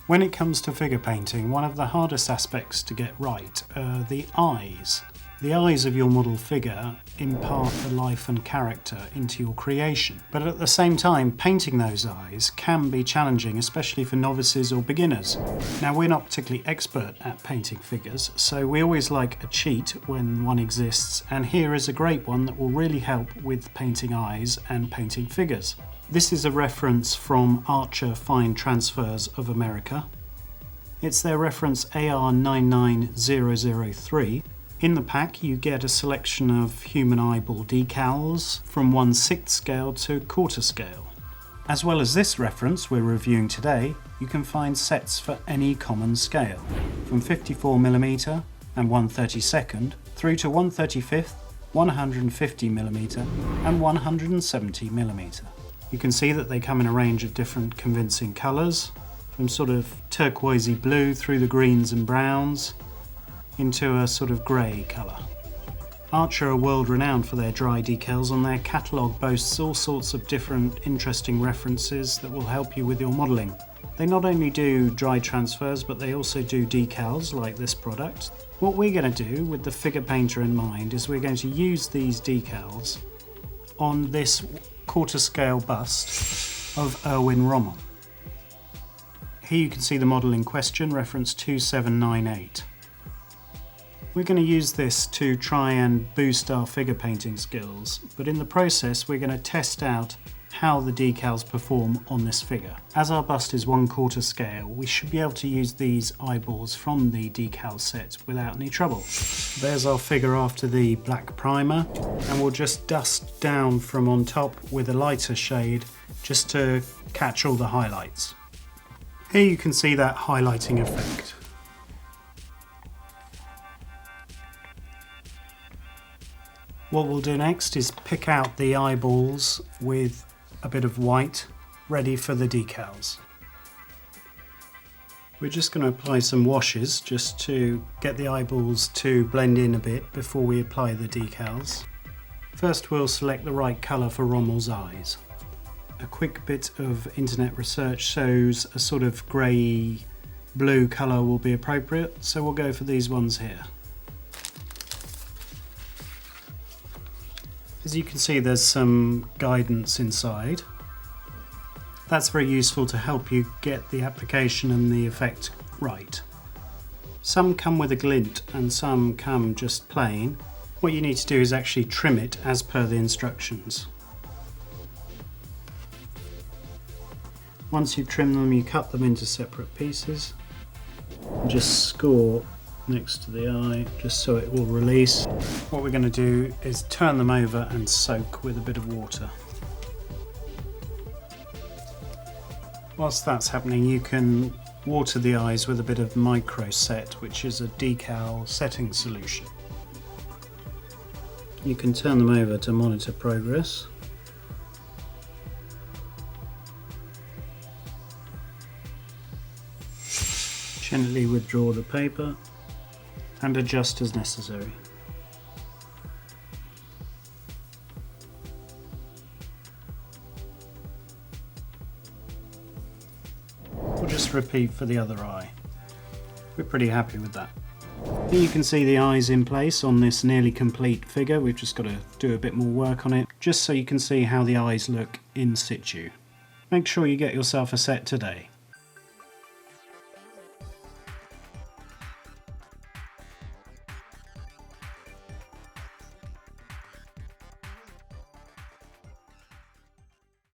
When it comes to figure painting, one of the hardest aspects to get right are the eyes. The eyes of your model figure impart the life and character into your creation. But at the same time, painting those eyes can be challenging, especially for novices or beginners. Now, we're not particularly expert at painting figures, so we always like a cheat when one exists, and here is a great one that will really help with painting eyes and painting figures. This is a reference from Archer Fine Transfers of America. It's their Reference AR99003. In the pack you get a selection of human eyeball decals from 1/6 scale to 1/4 scale. As well as this reference we're reviewing today, you can find sets for any common scale, from 54mm and 1/32 through to 1/35, 150mm and 170mm. You can see that they come in a range of different convincing colours, from sort of turquoisey blue through the greens and browns, into a sort of grey colour. Archer are world renowned for their dry decals, and their catalogue boasts all sorts of different interesting references that will help you with your modelling. They not only do dry transfers, but they also do decals like this product. What we're going to do with the figure painter in mind is we're going to use these decals on this 1/4 scale bust of Erwin Rommel. Here you can see the model in question, reference 2798. We're going to use this to try and boost our figure painting skills, but in the process we're going to test out how the decals perform on this figure. As our bust is 1/4 scale, we should be able to use these eyeballs from the decal set without any trouble. There's our figure after the black primer, and we'll just dust down from on top with a lighter shade just to catch all the highlights. Here you can see that highlighting effect. What we'll do next is pick out the eyeballs with a bit of white, ready for the decals. We're just going to apply some washes just to get the eyeballs to blend in a bit before we apply the decals. First we'll select the right colour for Rommel's eyes. A quick bit of internet research shows a sort of grey blue colour will be appropriate, so we'll go for these ones here. As you can see, there's some guidance inside. That's very useful to help you get the application and the effect right. Some come with a glint and some come just plain. What you need to do is actually trim it as per the instructions. Once you've trimmed them, you cut them into separate pieces and just score next to the eye just so it will release. What we're going to do is turn them over and soak with a bit of water. Whilst that's happening, you can water the eyes with a bit of micro set, which is a decal setting solution. You can turn them over to monitor progress. Gently withdraw the paper and adjust as necessary. We'll just repeat for the other eye. We're pretty happy with that. Here you can see the eyes in place on this nearly complete figure. We've just got to do a bit more work on it, just so you can see how the eyes look in situ. Make sure you get yourself a set today.